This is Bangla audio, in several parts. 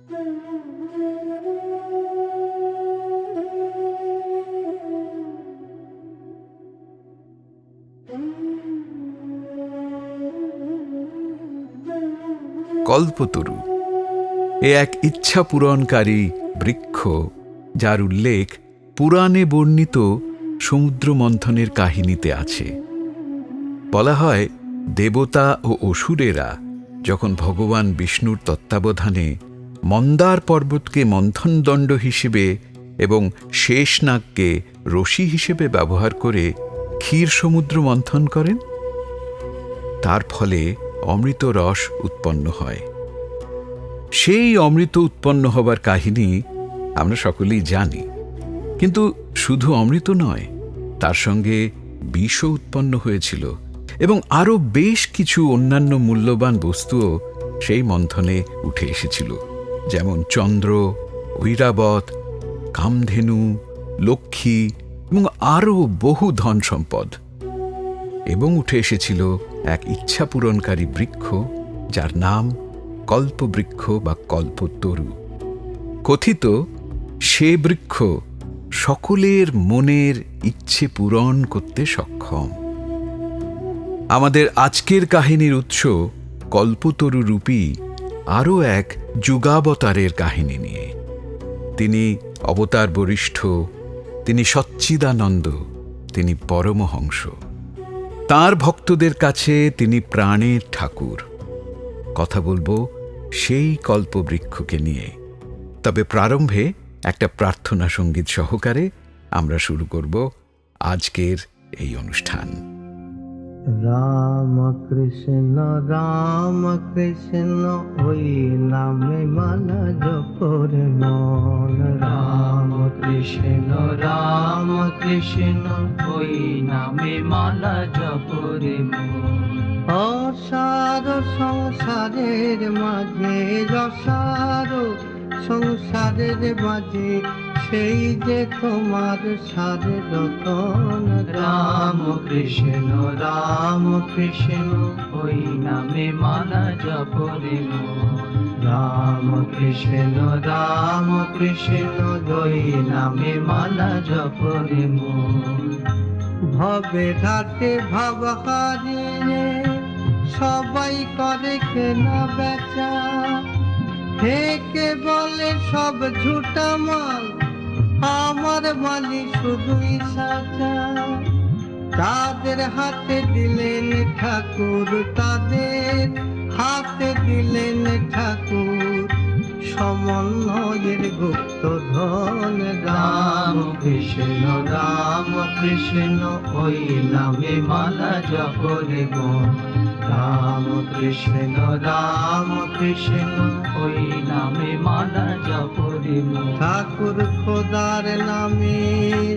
কল্পতরু এ এক ইচ্ছা পূরণকারী বৃক্ষ, যার উল্লেখ পুরাণে বর্ণিত সমুদ্র মন্থনের কাহিনীতে আছে। বলা হয়, দেবতা ও অসুরেরা যখন ভগবান বিষ্ণুর তত্ত্বাবধানে মন্দার পর্বতকে মন্থনদণ্ড হিসেবে এবং শেষনাগকে রশি হিসেবে ব্যবহার করে ক্ষীর সমুদ্র মন্থন করেন, তার ফলে অমৃত রস উৎপন্ন হয়। সেই অমৃত উৎপন্ন হবার কাহিনী আমরা সকলেই জানি, কিন্তু শুধু অমৃত নয়, তার সঙ্গে বিষও উৎপন্ন হয়েছিল এবং আরও বেশ কিছু অন্যান্য মূল্যবান বস্তুও সেই মন্থনে উঠে এসেছিল, যেমন চন্দ্র, ঐরাবত, কামধেনু, লক্ষ্মী এবং আরও বহু ধন সম্পদ। এবং উঠে এসেছিল এক ইচ্ছা পূরণকারী বৃক্ষ, যার নাম কল্পবৃক্ষ বা কল্পতরু। কথিত সে বৃক্ষ সকলের মনের ইচ্ছে পূরণ করতে সক্ষম। আমাদের আজকের কাহিনীর উৎস কল্পতরু রূপী আরও এক যুগাবতারের কাহিনী নিয়ে। তিনি অবতার বরিষ্ঠ, তিনি সচ্চিদানন্দ, তিনি পরমহংস। তাঁর ভক্তদের কাছে তিনি প্রাণের ঠাকুর। কথা বলবো সেই কল্পবৃক্ষকে নিয়ে। তবে প্রারম্ভে একটা প্রার্থনা সঙ্গীত সহকারে আমরা শুরু করব আজকের এই অনুষ্ঠান। রাম কৃষ্ণ ওই নামে মালা জপরে মন। রাম কৃষ্ণ ওই নামে মালা জপরে মন। অসার সংসারের মাঝে, রসার সংসারের মাঝে, সেই যে তোমার সারে রতন। রাম কৃষ্ণ ওই নামে মালা জপরে মন। রাম কৃষ্ণ ওই নামে মালা জপরে মন। ভবে ঘাটে ভাবহারিয়ে সবাই করে কেনা বেচা, থেকে বলে সব ঝুটা মাল, আমার মালি শুধুই সাজা। তাদের হাতে দিলেন ঠাকুর, তাদের হাতে দিলেন ঠাকুর, সমন্বয়ের গুপ্ত ধন। রাম কৃষ্ণ ওই নামে মালা জপরে মন। রাম কৃষ্ণ ওই নামে মালা জপরে মন। ঠাকুর খোদার নামে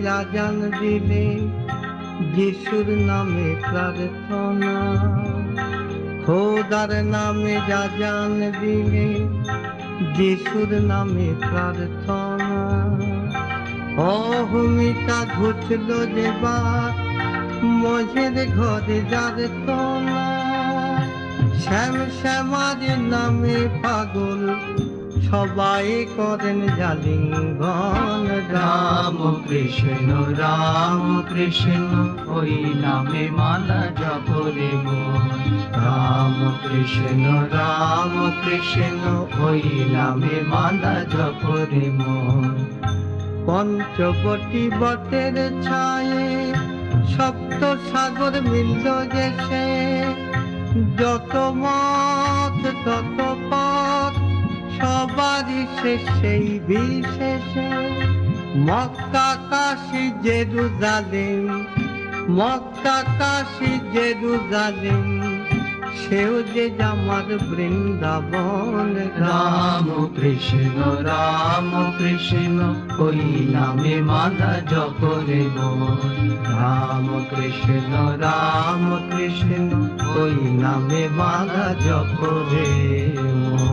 রাজান দিলে, যিশুর নামে প্রার্থনা। খোদার নামে রাজান দিলে, যিশুর নামে প্রার্থনা। অহমিকা ঘুচল যেবার মঝের ঘরে যার তোলা। শ্যামার নামে পাগল সবাই করেন জালিঙ্গন। রাম কৃষ্ণ ওই নামে মালা জপরে মন। রাম কৃষ্ণ ওই নামে মালা জপরে মন। পঞ্চবটী বটের ছায়ে সপ্ত সাগর মিলল যেসে, যত মত তত পথ সবারই শেষেই বিশেষে। মক্কা কাশী জেরুজালেম, সেও যে আমার বৃন্দাবন। রাম কৃষ্ণ ওই নামে মালা জপরে মন। রাম কৃষ্ণ ওই নামে মালা জপরে মন।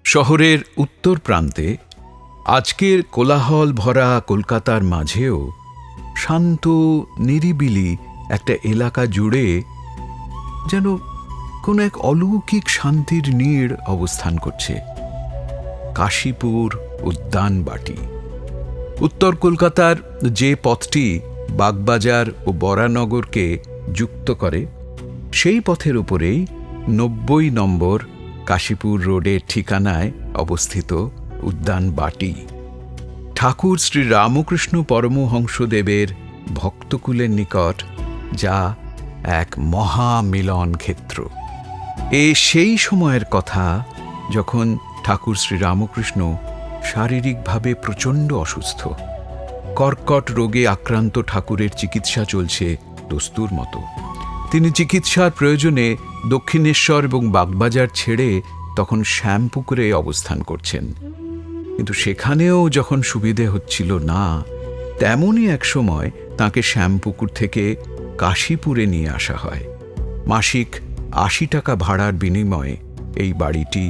শহরের উত্তর প্রান্তে আজকের কোলাহল ভরা কলকাতার মাঝেও শান্ত নিরিবিলি একটা এলাকা জুড়ে যেন কোন এক অলৌকিক শান্তির নীড় অবস্থান করছে। কাশীপুর উদ্যানবাটি। উত্তর কলকাতার যে পথটি বাগবাজার ও বরানগরকে যুক্ত করে, সেই পথের উপরেই ৯০ নম্বর কাশীপুর রোডের ঠিকানায় অবস্থিত উদ্যানবাটি। ঠাকুর শ্রী রামকৃষ্ণ পরমহংসদেবের ভক্তকুলের নিকট যা এক মহামিলন ক্ষেত্র। সেই সময়ের কথা যখন ঠাকুর শ্রী রামকৃষ্ণ শারীরিকভাবে প্রচণ্ড অসুস্থ। কর্কট রোগে আক্রান্ত ঠাকুরের চিকিৎসা চলছে দস্তুর মতো। তিনি চিকিৎসার প্রয়োজনে দক্ষিণেশ্বর এবং বাগবাজার ছেড়ে তখন শ্যামপুকুরে অবস্থান করছেন। কিন্তু সেখানেও যখন সুবিধে হচ্ছিল না, তেমনই এক সময় তাঁকে শ্যামপুকুর থেকে কাশীপুরে নিয়ে আসা হয়। মাসিক ৮০ টাকা ভাড়ার বিনিময়ে এই বাড়িটি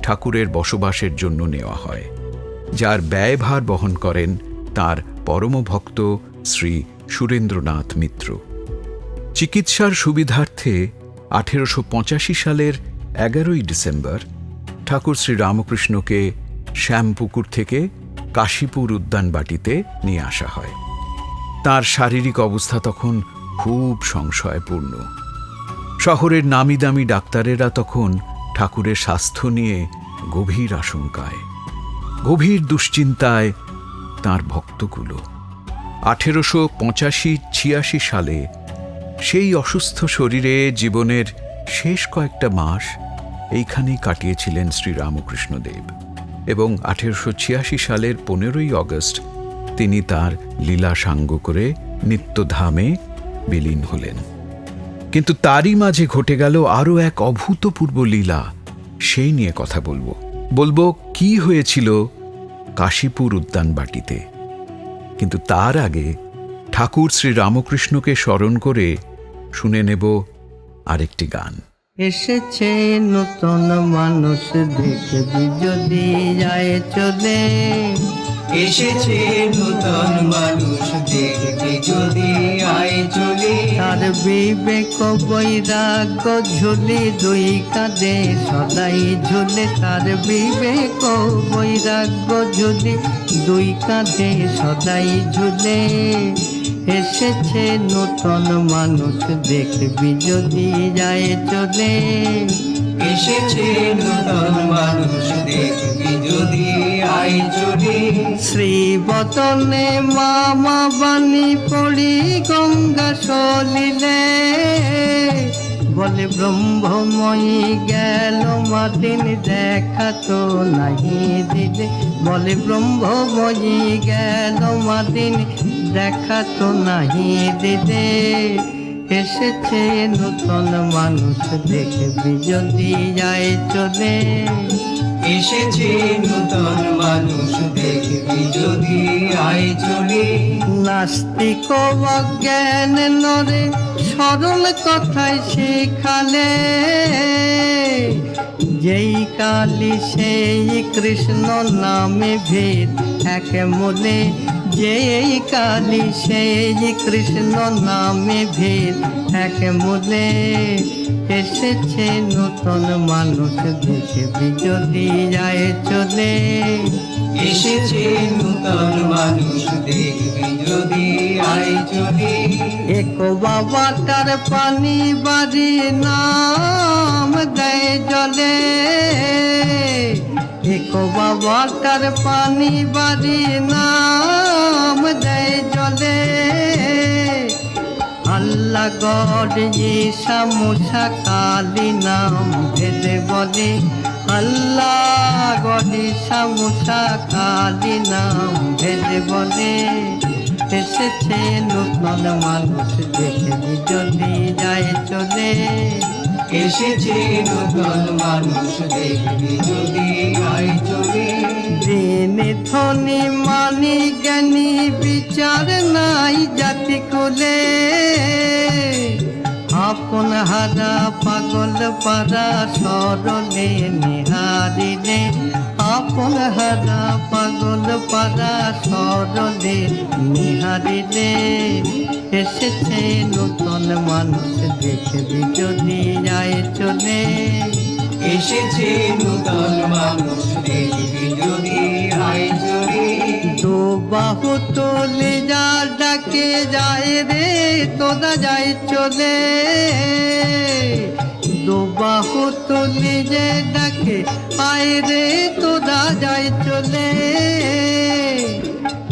ঠাকুরের বসবাসের জন্য নেওয়া হয়, যার ব্যয়ভার বহন করেন তাঁর পরমভক্ত শ্রী সুরেন্দ্রনাথ মিত্র। চিকিৎসার সুবিধার্থে ১৮৮৫ সালের ১১ই ডিসেম্বর ঠাকুর শ্রী রামকৃষ্ণকে শ্যামপুকুর থেকে কাশীপুর উদ্যানবাটিতে নিয়ে আসা হয়। তাঁর শারীরিক অবস্থা তখন খুব সংশয়পূর্ণ। শহরের নামি দামি ডাক্তারেরা তখন ঠাকুরের স্বাস্থ্য নিয়ে গভীর আশঙ্কায়, গভীর দুশ্চিন্তায় তাঁর ভক্তগুলো। ১৮৮৫-৮৬ সালে সেই অসুস্থ শরীরে জীবনের শেষ কয়েকটা মাস এইখানেই কাটিয়েছিলেন শ্রী রামকৃষ্ণদেব, এবং ১৮৮৬ সালের ১৫ই অগস্ট তিনি তাঁর লীলা সাঙ্গ করে নিত্যধামে বিলীন হলেন। কিন্তু তারই মাঝে ঘটে গেল আরও এক অভূতপূর্ব লীলা। সেই নিয়ে কথা বলবো কি হয়েছিল কাশীপুর উদ্যানবাটিতে। কিন্তু তার আগে ঠাকুর শ্রী রামকৃষ্ণকে স্মরণ করে শুনে নেব আরেকটি গান। এসেছে নতুন মানুষ দেখবি যদি যায় চলে, এসেছে নতুন মানুষ দেখবি যদি আয় চলে। তার বিবেক বৈরাগ্য ঝুলি দুই কাঁধে সদাই ঝুলে, তার বিবেক বৈরাগ্য ঝুলি দুই কাঁধে সদাই ঝুলে। এসেছে নতুন মানুষ দেখবি যদি যায় চলে, এসেছে নতুন মানুষ দেখবি যদি আয় চলে। শ্রী বদনে মামা বাণী পড়ি গঙ্গা সলিলে, বলে ব্রহ্মময়ী গেল মাদিন দেখা তো নাহি দিলে, বলে ব্রহ্মময়ী গেল মাদিন দেখা তো নাহি দিলে। এসেছে নতুন মানুষ দেখবি যদি যায় চলে, এসেছে নতুন মানুষ দেখবি যদি আয় চলে। নাস্তিক অজ্ঞান নরে সরল কথায় শেখালে, যেই কালী সেই কৃষ্ণ নামে ভেদ এক মূলে, যেই কালী সেই কৃষ্ণ নামে ভেদ এক মূলে। এসেছে নতুন মানুষ দেখবি যদি যায় চলে, এসেছে নতুন মানুষ দেখবি যদি আয় চলে। এক বাবাটার পানি বাড়ি নাম দেয় জলে, এক বাবাটার পানি বাড়ি নাম দেয় জলে। আল্লাহ গড ঈশা মুসা কালী নাম ভেদে বলে, আল্লাহ গড ঈশা মুসা কালী নাম ভেদে বলে। এসেছে নতুন মানুষ দেখবি যদি যায় চলে, এসেছে নতুন মানুষ দেখবি যদি আয় চলে। দিনে ধনী মানি জ্ঞানী বিচার নাই জাতি কুলে, আপন হারা পাগল পারা সরলে নিহারিলে, আপন হারা পাগল পারা সরলে নিহারিলে। এসেছে নতুন নূতন মানুষ দেখবি যদি যায় চলে। এসেছে নূতন মানুষ দেখবি যদি আয় চলে। দু বাহু তোলে যার ডাকে যায় রে তোরা যায় চলে। দু বাহু তোলে যে ডাকে আয় রে তোরা যায় চলে।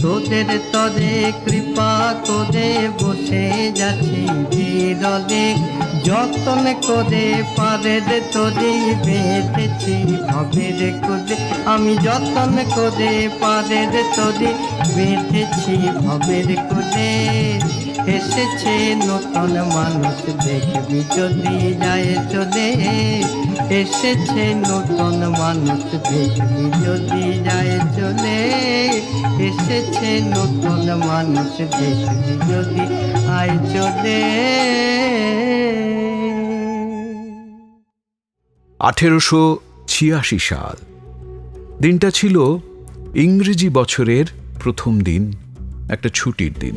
তোদের তরে কৃপা তোরে বসে যাচ্ছে বিরলে। যতন করে পারে রে তোরে বেঁধেছি ভবের কোলে। আমি যতন করে পারে রে তোরে বেঁধেছি ভবের কোলে। এসেছে নতুন মানুষ দেখবি যদি যায় চলে। এসেছে নতুন মানুষ দেখবি যদি যায় চলে। এসেছে নতুন মানুষ দেখবি যদি আয় চলে। 1886 সাল। দিনটা ছিল ইংরেজি বছরের প্রথম দিন, একটা ছুটির দিন।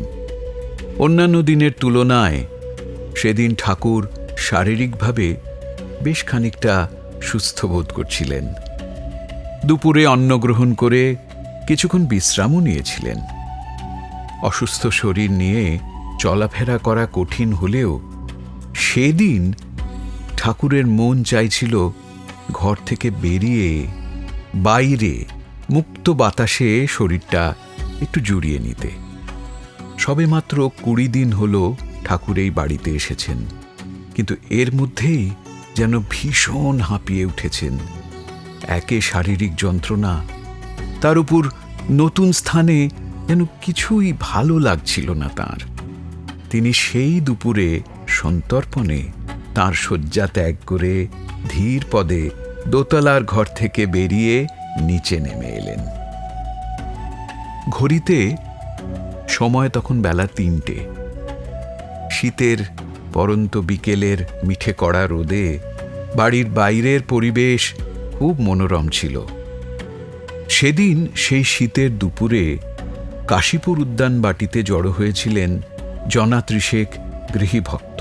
অন্যান্য দিনের তুলনায় সেদিন ঠাকুর শারীরিকভাবে বেশ খানিকটা সুস্থ বোধ করছিলেন। দুপুরে অন্ন গ্রহণ করে কিছুক্ষণ বিশ্রামও নিয়েছিলেন। অসুস্থ শরীর নিয়ে চলাফেরা করা কঠিন হলেও সেদিন ঠাকুরের মন চাইছিল ঘর থেকে বেরিয়ে বাইরে মুক্ত বাতাসে শরীরটা একটু জুড়িয়ে নিতে। সবেমাত্র 20 দিন হল ঠাকুর এই বাড়িতে এসেছেন, কিন্তু এর মধ্যেই যেন ভীষণ হাঁপিয়ে উঠেছেন। একে শারীরিক যন্ত্রণা, তার উপর নতুন স্থানে যেন কিছুই ভালো লাগছিল না তাঁর। তিনি সেই দুপুরে সন্তর্পণে তাঁর শয্যা ত্যাগ করে ধীর পদে দোতলার ঘর থেকে বেরিয়ে নিচে নেমে এলেন। ঘড়িতে সময় তখন বেলা 3টে। শীতের পরন্ত বিকেলের মিঠে কড়া রোদে বাড়ির বাইরের পরিবেশ খুব মনোরম ছিল। সেদিন সেই শীতের দুপুরে কাশীপুর উদ্যান বাটিতে জড়ো হয়েছিলেন জনা 30 গৃহীভক্ত।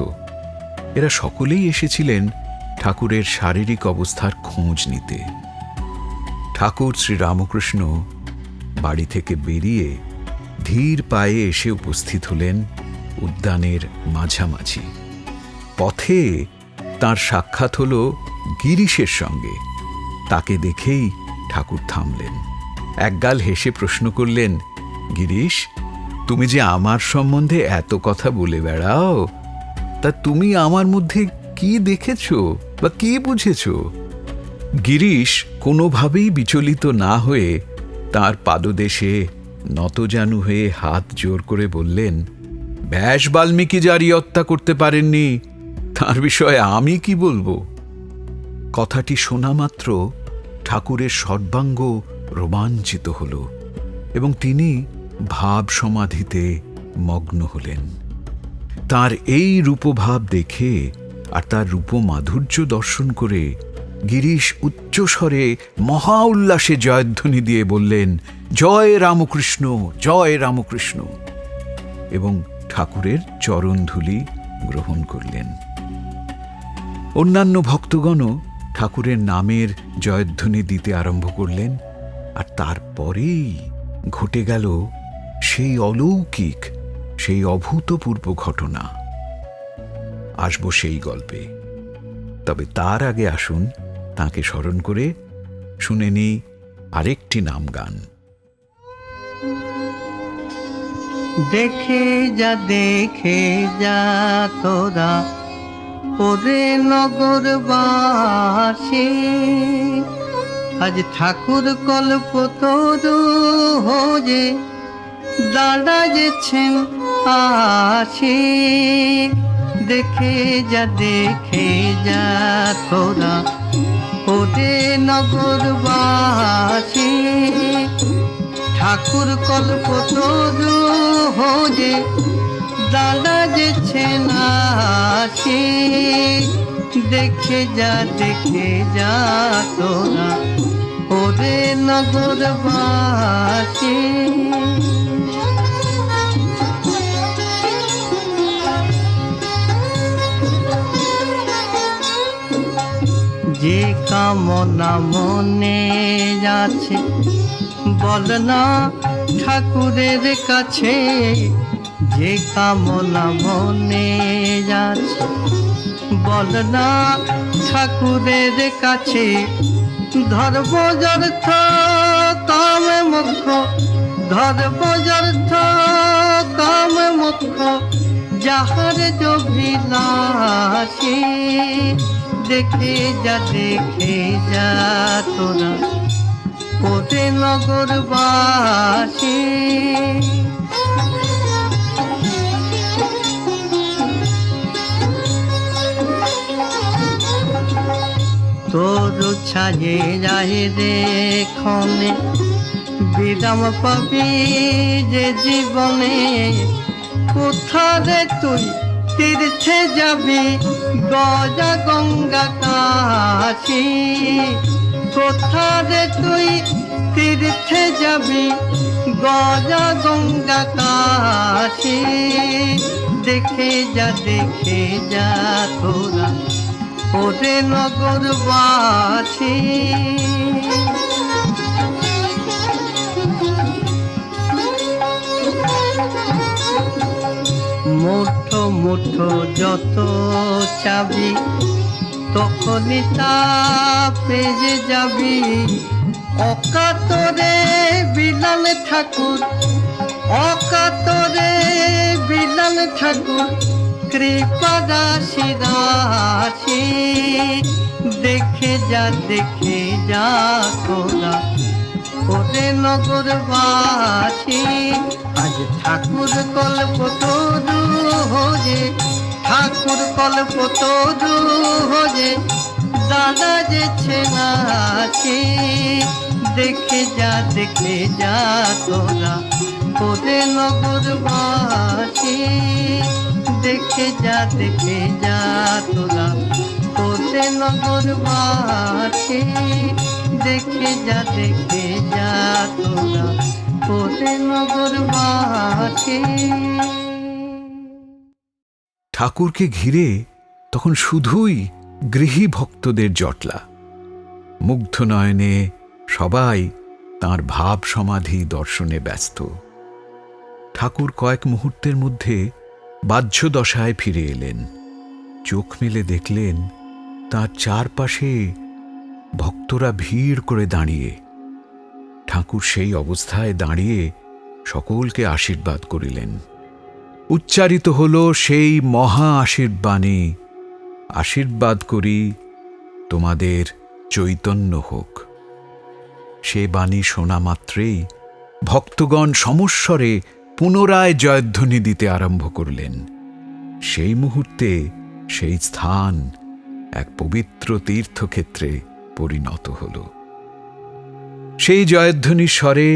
এরা সকলেই এসেছিলেন ঠাকুরের শারীরিক অবস্থার খোঁজ নিতে। ঠাকুর শ্রীরামকৃষ্ণ বাড়ি থেকে বেরিয়ে ধীর পায়ে এসে উপস্থিত হলেন উদ্যানের মাঝামাঝি। পথে তার সাক্ষাৎ হল গিরিশের সঙ্গে। তাকে দেখেই ঠাকুর থামলেন, একগাল হেসে প্রশ্ন করলেন, গিরিশ, তুমি যে আমার সম্বন্ধে এত কথা বলে বেড়াও, তা তুমি আমার মধ্যে কি দেখেছ বা কি বুঝেছ? গিরিশ কোনোভাবেই বিচলিত না হয়ে তার পাদদেশে নতজানু হয়ে হাত জোর করে বললেন, ব্যাস বাল্মীকি যারই হত্যা করতে পারেননি, তার বিষয়ে আমি কি বলবো? কথাটি শোনা মাত্র ঠাকুরের সর্বাঙ্গ রোমাঞ্চিত হল এবং তিনি ভাব সমাধিতে মগ্ন হলেন। তার এই রূপভাব দেখে আর তার রূপমাধুর্য দর্শন করে গিরিশ উচ্চস্বরে মহা উল্লাসে জয়ধ্বনি দিয়ে বললেন, জয় রামকৃষ্ণ, জয় রামকৃষ্ণ, এবং ঠাকুরের চরণধূলি গ্রহণ করলেন। অন্যান্য ভক্তগণও ঠাকুরের নামের জয়ধ্বনি দিতে আরম্ভ করলেন। আর তারপরেই ঘটে গেল সেই অলৌকিক, সেই অভূতপূর্ব ঘটনা। আসব সেই গল্পে, তবে তার আগে আসুন তাঁকে স্মরণ করে শুনে নিই আরেকটি নাম গান। দেখে যা তোরা ওরে নগরবাসী, আজ ঠাকুর কল্পতরু হয়ে দাঁড়ায়েছেন আসি। দেখে যা তোরা ওরে নগরবাসী, ঠাকুর কল্পতরু হয়ে দাঁড়ায়েছেন আসি। দেখে যা তোরা ওরে নগরবাসী। কামনা মনে আছে বল না ঠাকুরের কাছে, যে কামনা মনে আছে বল না ঠাকুরের কাছে। ধর্মযর্থ কাম মোক্ষ, ধর্মযর্থ কাম মোক্ষ যাহার অভিলাষী। দেখে যা তোরা ওরে নগরবাসী। তোর ছায়ে যায় রে ক্ষণে, বিরাম পাবি যে জীবনে। কোথারে তুই তীর্থে যাবি গজা গঙ্গা কাশী। কোথারে তুই তীর্থে যাবি গজা গঙ্গা কাশী। দেখে যা তোরা ওরে নগরবাসী। মুঠো মুঠো যত চাবি তখনই তা পেয়ে যাবি। অকাতরে বিলাল ঠাকুর, অকাতরে বিলাল ঠাকুর কৃপা রাশি রাশি। দেখে যা তোরা ওরে নগরবাসী। আজ ঠাকুর কল্পতরু হোজে, ঠাকুর কল্পতরু হোজে দাদা যেছে নাচে। দেখে যা তোরা ওরে নগরবাসী। দেখে যা তোরা ওরে নগরবাসী। দেখে যা তোরা ওরে নগরবাসী। ঠাকুরকে ঘিরে তখন শুধুই গৃহী ভক্তদের জটলা। মুগ্ধ নয়নে সবাই তাঁর ভাব সমাধি দর্শনে ব্যস্ত। ঠাকুর কয়েক মুহূর্তের মধ্যে বাহ্য দশায় ফিরে এলেন। চোখ মেলে দেখলেন তাঁর চারপাশে ভক্তরা ভিড় করে দাঁড়িয়ে। ঠাকুর সেই অবস্থায় দাঁড়িয়ে সকলকে আশীর্বাদ করিলেন। উচ্চারিত হল সেই মহা আশীর্বাণী, আশীর্বাদ করি তোমাদের চৈতন্য হোক। সে বাণী শোনা মাত্রেই ভক্তগণ সমস্বরে পুনরায় জয়ধ্বনি দিতে আরম্ভ করলেন। সেই মুহূর্তে সেই স্থান এক পবিত্র তীর্থক্ষেত্রে পরিণত হল। সেই জয়ধ্বনির স্বরে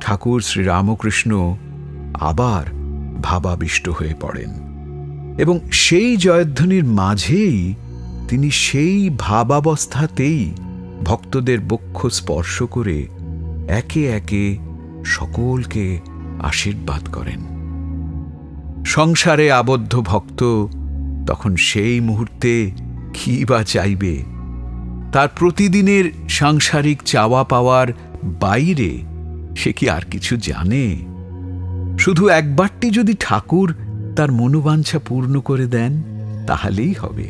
ঠাকুর শ্রীরামকৃষ্ণ আবার ভাবাবিষ্ট হয়ে পড়েন এবং সেই জয়ধ্বনির মাঝেই তিনি সেই ভাবাবস্থাতেই ভক্তদের বক্ষ স্পর্শ করে একে একে সকলকে আশীর্বাদ করেন। সংসারে আবদ্ধ ভক্ত তখন সেই মুহূর্তে কি বা চাইবে? তার প্রতিদিনের সাংসারিক চাওয়া পাওয়ার বাইরে সে কি আর কিছু জানে? শুধু একবারটি যদি ঠাকুর তার মনোবাঞ্ছা পূর্ণ করে দেন তাহলেই হবে।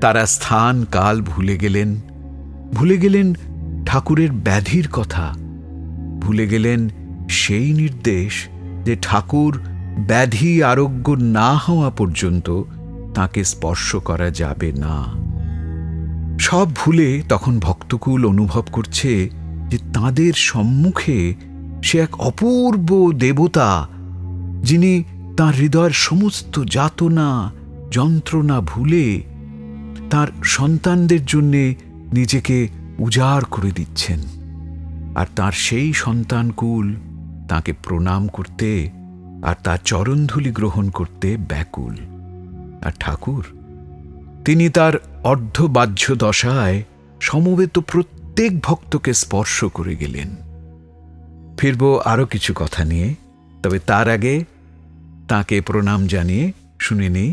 তারা স্থান কাল ভুলে গেলেন ঠাকুরের ব্যাধির কথা, ভুলে গেলেন সেই নির্দেশ যে ঠাকুর ব্যাধি আরোগ্য না হওয়া পর্যন্ত তাকে স্পর্শ করা যাবে না। সব ভুলে তখন ভক্তকুল অনুভব করছে যে তাঁদের সম্মুখে সে এক অপূর্ব দেবতা, যিনি তাঁর হৃদয়ের সমস্ত যাতনা যন্ত্রণা ভুলে তাঁর সন্তানদের জন্যে নিজেকে উজাড় করে দিচ্ছেন। আর তাঁর সেই সন্তানকুল তাঁকে প্রণাম করতে আর তার চরণধূলি গ্রহণ করতে ব্যাকুল। আর ঠাকুর তিনি তার অর্ধবাহ্য দশায় সমবেত প্রত্যেক ভক্তকে স্পর্শ করে গেলেন। ফিরব আরও কিছু কথা নিয়ে, তবে তার আগে তাঁকে প্রণাম জানিয়ে শুনে নিই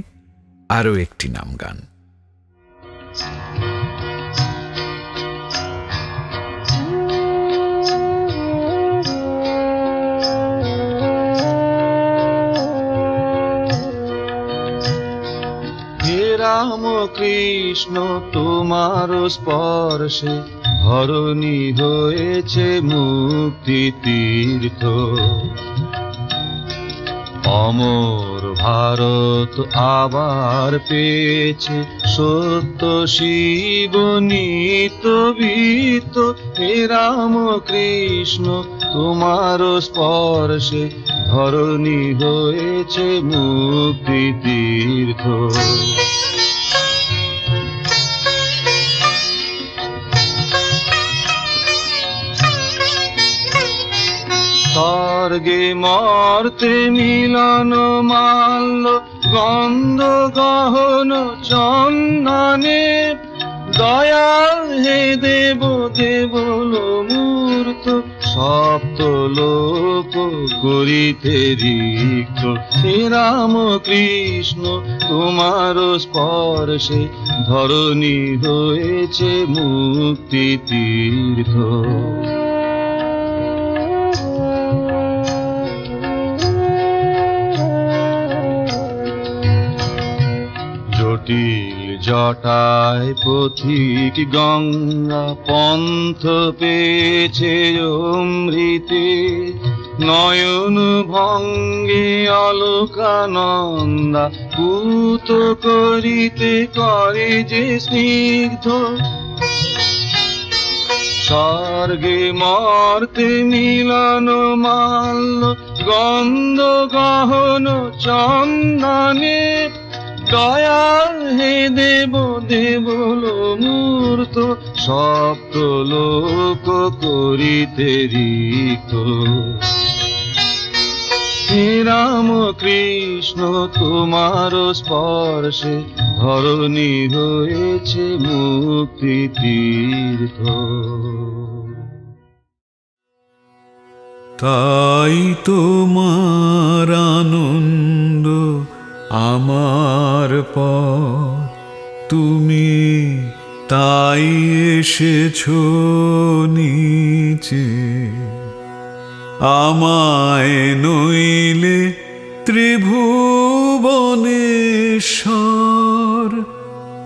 আরও একটি নাম গান। কৃষ্ণ তোমার স্পর্শে ধরণী হয়েছে মুক্তি তীর্থ। অমর ভারত আবার পেয়েছে সত্য শিব নিত্য বিত্ত। হে রাম কৃষ্ণ তোমার স্পর্শে ধরণী হয়েছে মুক্তি তীর্থ। স্বর্গে মর্তে মিলন মাল্য গন্ধ গহন চন্দনে। দয়াল হে দেব দেবল মূর্ত সপ্ত লোক করিতে রিক্ত। হে রাম কৃষ্ণ তোমার স্পর্শে ধরণী হয়েছে মুক্তি তীর্থ। জটিল জটায় পথিক গঙ্গা পন্থ পেয়েছে অমৃতে। নয়ন ভঙ্গে অলোকানন্দা পুত করিতে করে যে স্নিগ্ধ। স্বর্গে মর্তে মিলন মাল্য গন্ধ গহন চন্দনে। দয়াল হে দেব দেবল মূর্ত সপ্ত লোক করিতে রিক্ত। হে রাম কৃষ্ণ তোমার স্পর্শে ধরণী হয়েছে মুক্তি তীর্থ। তাই তোমার আনন্দ আমার পর, তুমি তাই এসেছো নিচে। আমায় নইলে ত্রিভুবনেশ্বর,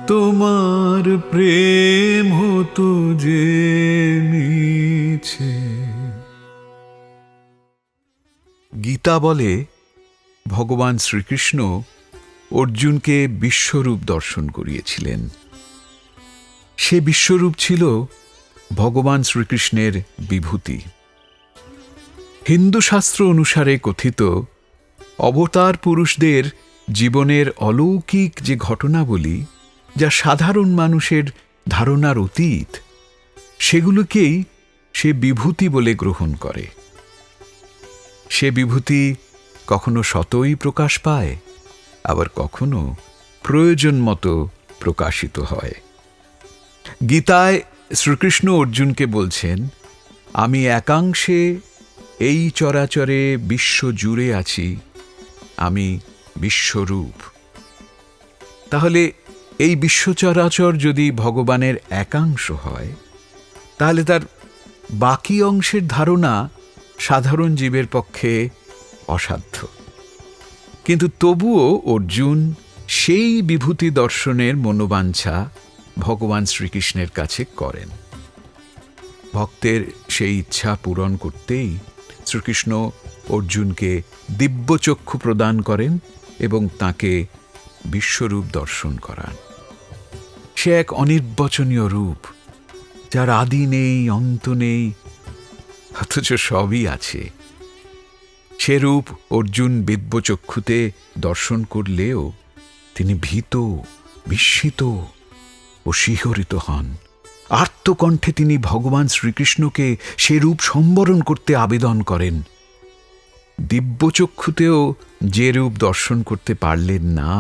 তোমার প্রেম হতো যে মিছে। গীতা বলে ভগবান শ্রীকৃষ্ণ অর্জুনকে বিশ্বরূপ দর্শন করিয়েছিলেন। সে বিশ্বরূপ ছিল ভগবান শ্রীকৃষ্ণের বিভূতি। হিন্দু শাস্ত্র অনুসারে কথিত অবতার পুরুষদের জীবনের অলৌকিক যে ঘটনাবলী, যা সাধারণ মানুষের ধারণার অতীত, সেগুলোকেই সে বিভূতি বলে গ্রহণ করে। সে বিভূতি কখনো সতই প্রকাশ পায়, আবার কখনো প্রয়োজন মতো প্রকাশিত হয়। গীতায় শ্রীকৃষ্ণ অর্জুনকে বলছেন, আমি একাংশে এই চরাচরে বিশ্ব জুড়ে আছি, আমি বিশ্বরূপ। তাহলে এই বিশ্বচরাচর যদি ভগবানের একাংশ হয়, তাহলে তার বাকি অংশের ধারণা সাধারণ জীবের পক্ষে অসাধ্য। কিন্তু তবুও অর্জুন সেই বিভূতি দর্শনের মনোবাঞ্ছা ভগবান শ্রীকৃষ্ণের কাছে করেন। ভক্তের সেই ইচ্ছা পূরণ করতেই শ্রীকৃষ্ণ অর্জুনকে দিব্যচক্ষু প্রদান করেন এবং তাকে বিশ্বরূপ দর্শন করান। সে এক অনির্বচনীয় রূপ, যার আদি নেই, অন্ত নেই, অথচ সবই আছে। সে রূপ অর্জুন দিব্যচক্ষুতে দর্শন করলেও তিনি ভীত, বিস্মিত ও শিহরিত হন। আর্তকণ্ঠে তিনি ভগবান শ্রীকৃষ্ণকে সে রূপ সম্বরণ করতে আবেদন করেন। দিব্যচক্ষুতেও যে রূপ দর্শন করতে পারলেন না,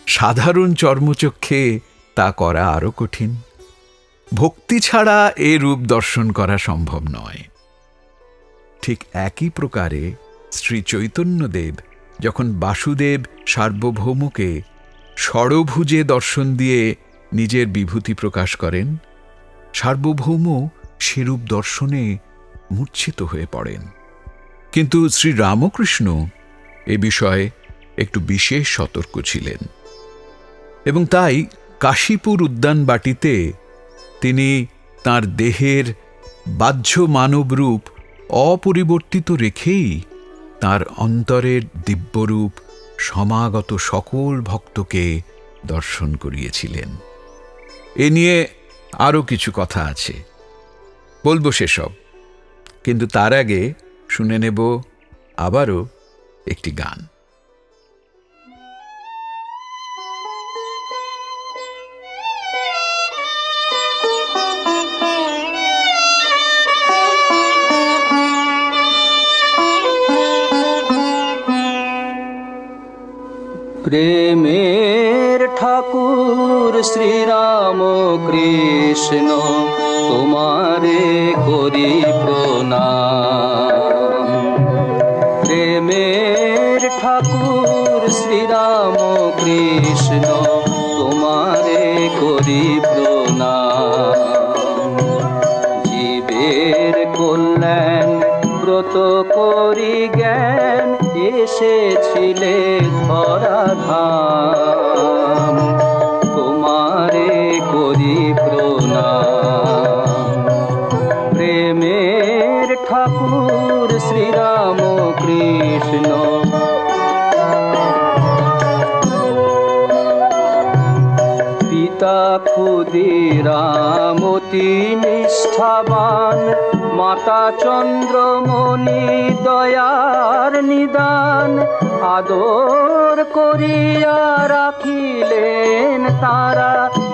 সাধারণ চর্মচক্ষে তা করা আরো কঠিন। ভক্তি ছাড়া এ রূপ দর্শন করা সম্ভব নয়। ঠিক একই প্রকারে শ্রী চৈতন্যদেব যখন বাসুদেব সার্বভৌমকে ষড়ভুজে দর্শন দিয়ে নিজের বিভূতি প্রকাশ করেন, সার্বভৌম সেরূপ দর্শনে মূর্ছিত হয়ে পড়েন। কিন্তু শ্রী রামকৃষ্ণ এ বিষয়ে একটু বিশেষ সতর্ক ছিলেন এবং তাই কাশীপুর উদ্যানবাটিতে তিনি তাঁর দেহের বাহ্য মানবরূপ অপরিবর্তিত রেখেই তাঁর অন্তরের দিব্যরূপ সমাগত সকল ভক্তকে দর্শন করিয়েছিলেন। এ নিয়ে আরও কিছু কথা আছে, বলবো সেসব, কিন্তু তার আগে শুনে নেব আবারও একটি গান। প্রেমের ঠাকুর শ্রীরাম কৃষ্ণ তোমারে করি প্রণাম। প্রেমের ঠাকুর শ্রীরাম কৃষ্ণ তোমারে করি প্রণাম। জীবের কল্যাণ ব্রত করি জ্ঞান এসেছিলে ধরাধাম। তোমারে করি প্রণাম। প্রেমের ঠাকুর শ্রীরাম কৃষ্ণ পিতা ক্ষুদিরাম অতি নিষ্ঠাবান, মাতা চন্দ্রমণি দয়ার নিদান। আদর করিয়া রাখিলেন তারা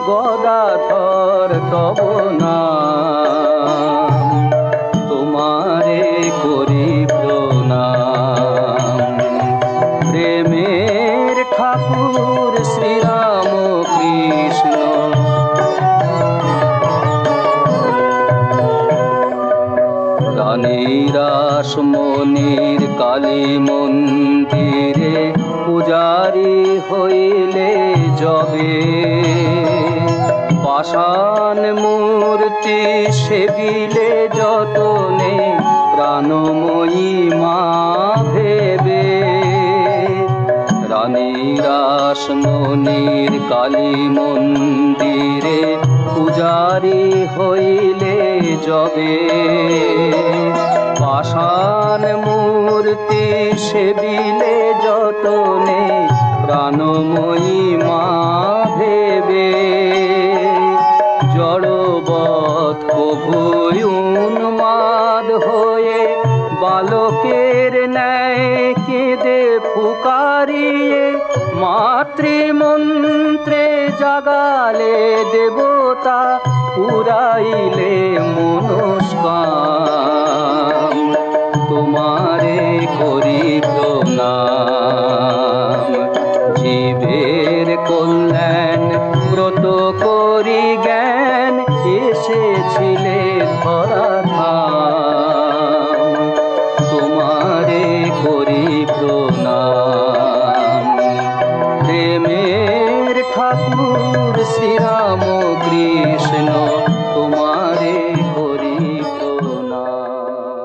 গদাধর তব নাম। তোমারে করি প্রণাম। প্রেমের ঠাকুর শ্রীরাম কৃষ্ণ রানীরাস মনির কালী মন্দিরে পূজারি হইলে যবে। পাষাণ মূর্তি সেবিলে যতনে প্রাণময়ী মা ভেবে। রানীরাস মনির কালী মন্দিরে পূজারি হইলে যবে। পাষাণ মূর্তি সেবিলে যতনে প্রাণময়ী মা ভেবে। জড়বৎ প্রভু উন্মাদ হয়ে বালকের ন্যায় কেঁদে ফুকারিয়ে মাতৃমন্ত্রে জাগালে দেবতা পুরাইলে মনস্কাম। তোমারে করি প্রণাম। জীবের কল্যাণ ব্রত করি জ্ঞান এসেছিলে ধরাধাম। তোমারে করি প্রণাম। প্রেমের ঠাকুর শ্রীরাম কৃষ্ণ তোমারে করি প্রণাম।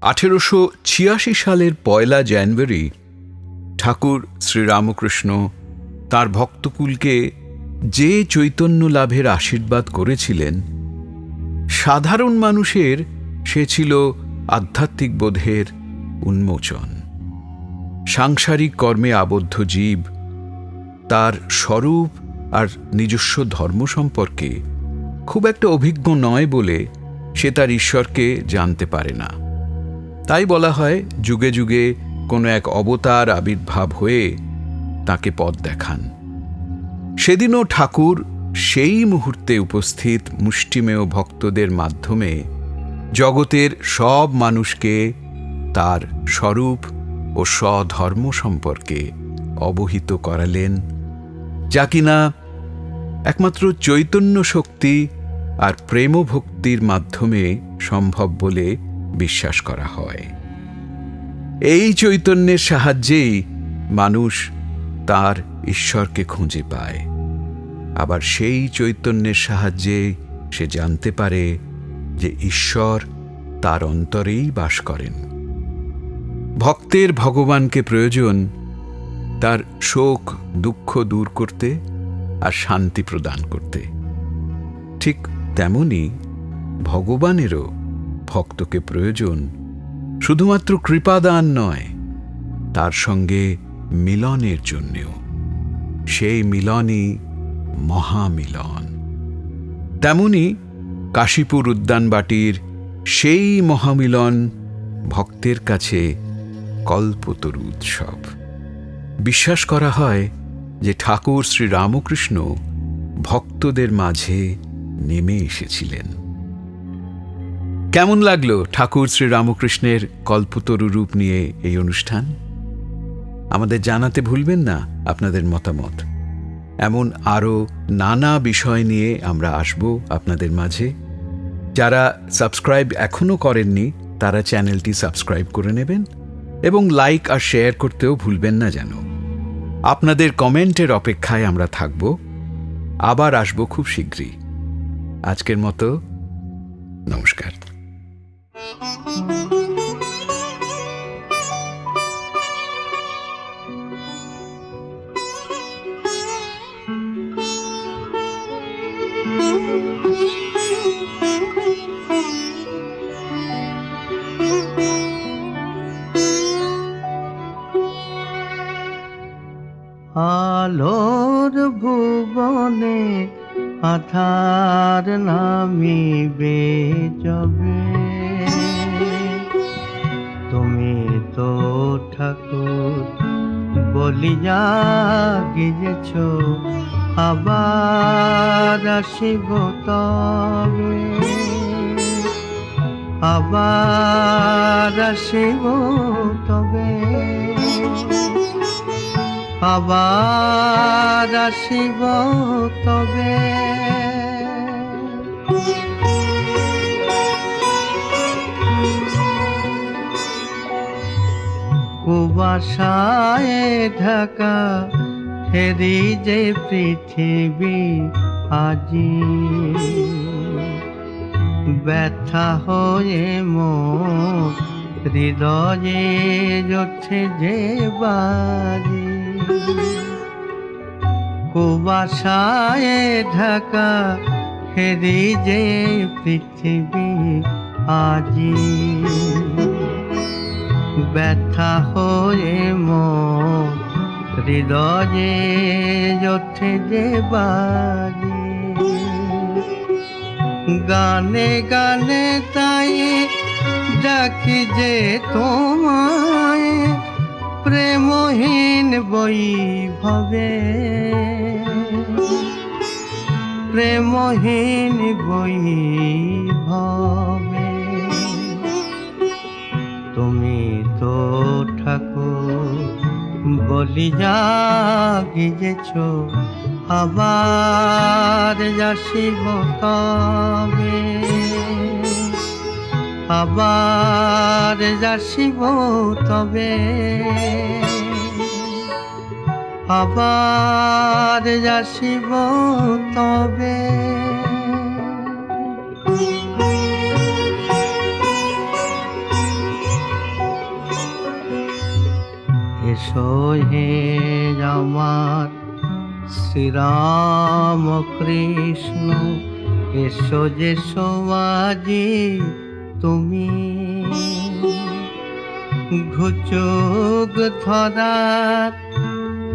1886 সালের 1 জানুয়ারি ঠাকুর শ্রীরামকৃষ্ণ তাঁর ভক্তকুলকে যে চৈতন্য লাভের আশীর্বাদ করেছিলেন, সাধারণ মানুষের সে ছিল আধ্যাত্মিক বোধের উন্মোচন। সাংসারিক কর্মে আবদ্ধ জীব তার স্বরূপ আর নিজস্ব ধর্ম সম্পর্কে খুব একটা অভিজ্ঞ নয় বলে সে তার ঈশ্বরকে জানতে পারে না। তাই বলা হয়, যুগে যুগে কোনো এক অবতার আবির্ভাব হয়ে তাকে পথ দেখান। সেদিনও ঠাকুর সেই মুহূর্তে উপস্থিত মুষ্টিমেয় ভক্তদের মাধ্যমে জগতের সব মানুষকে তার স্বরূপ ও স্বধর্ম সম্পর্কে অবহিত করালেন, যা কিনা একমাত্র চৈতন্য শক্তি আর প্রেমভক্তির মাধ্যমে সম্ভব বলে বিশ্বাস করা হয়। এই চৈতন্যের সাহায্যেই মানুষ তার ঈশ্বরকে খুঁজে পায়। আবার সেই চৈতন্যের সাহায্যে সে জানতে পারে যে ঈশ্বর তার অন্তরেই বাস করেন। ভক্তের ভগবানকে প্রয়োজন তার শোক দুঃখ দূর করতে আর শান্তি প্রদান করতে। ঠিক তেমনি ভগবানেরও ভক্তকে প্রয়োজন শুধুমাত্র কৃপাদান নয়, তার সঙ্গে মিলনের জন্যেও। সেই মিলনই মহামিলন। তেমনি কাশীপুর উদ্যানবাটির সেই মহামিলন ভক্তের কাছে কল্পতরু উৎসব। বিশ্বাস করা হয় যে ঠাকুর শ্রীরামকৃষ্ণ ভক্তদের মাঝে নেমে এসেছিলেন। কেমন লাগলো ঠাকুর শ্রীরামকৃষ্ণের কল্পতরু রূপ নিয়ে এই অনুষ্ঠান? আমাদের জানাতে ভুলবেন না আপনাদের মতামত। এমন আরও নানা বিষয় নিয়ে আমরা আসব আপনাদের মাঝে। যারা সাবস্ক্রাইব এখনও করেননি তারা চ্যানেলটি সাবস্ক্রাইব করে নেবেন এবং লাইক আর শেয়ার করতেও ভুলবেন না যেন। আপনাদের কমেন্টের অপেক্ষায় আমরা থাকব। আবার আসব খুব শীঘ্রই। আজকের মতো নমস্কার। আলোর ভুবনে আধার নামিবে যবে, তুমি তো ঠাকুর বলিয়া গিয়েছ, আবার আসিব তবে, আবার আসিব তবে, আবার আসিব তবে। কুয়াশায় ঢাকা ফেরি যে পৃথিবী আজি, ব্যথা হয়ে মোর হৃদয়ে ওঠে যে বাজি। কুয়াশায় ঢাকা ফেরি যে পৃথিবী আজি, ব্যথা হয়ে মোর হৃদয়ে ওঠে যে বাজি। গানে গানে তাই ডাকি যে তোমায়, প্রেমহীন বৈভবে, প্রেমহীন বৈভবে। তুমি তো ঠাকুর বলিয়া গিয়েছ, আবার আসিব তবে, আবার আসিব তবে, আবার আসিব তবে। এসো হে আমার শ্রীরাম কৃষ্ণ, এসো যে আজি তুমি। ঘুচুক ধরার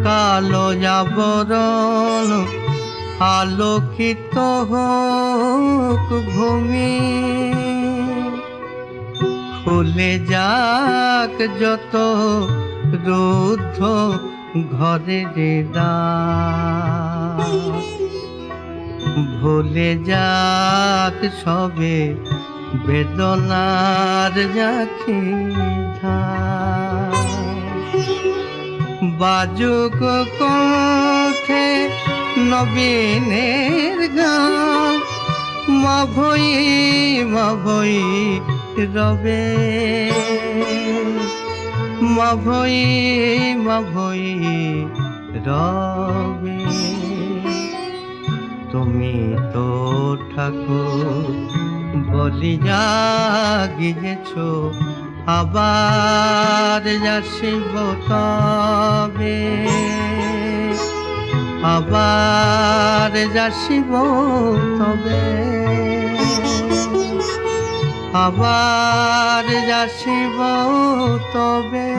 কালো আবরণ, আলোকিত হোক ভূমি। খুলে যাক যত রুদ্ধ ঘরের দ্বার, ভুলে যাক সবে বেদনার যাকে ধার। বাজুক কণ্ঠে নবীনের গান, মা ভই রবে, মা ভই রবে। তুমি তো ঠাকুর বলিয়া গিয়েছ, আবার আসিব তবে, আবার যাসিব তবে, আবার যাসিব তবে।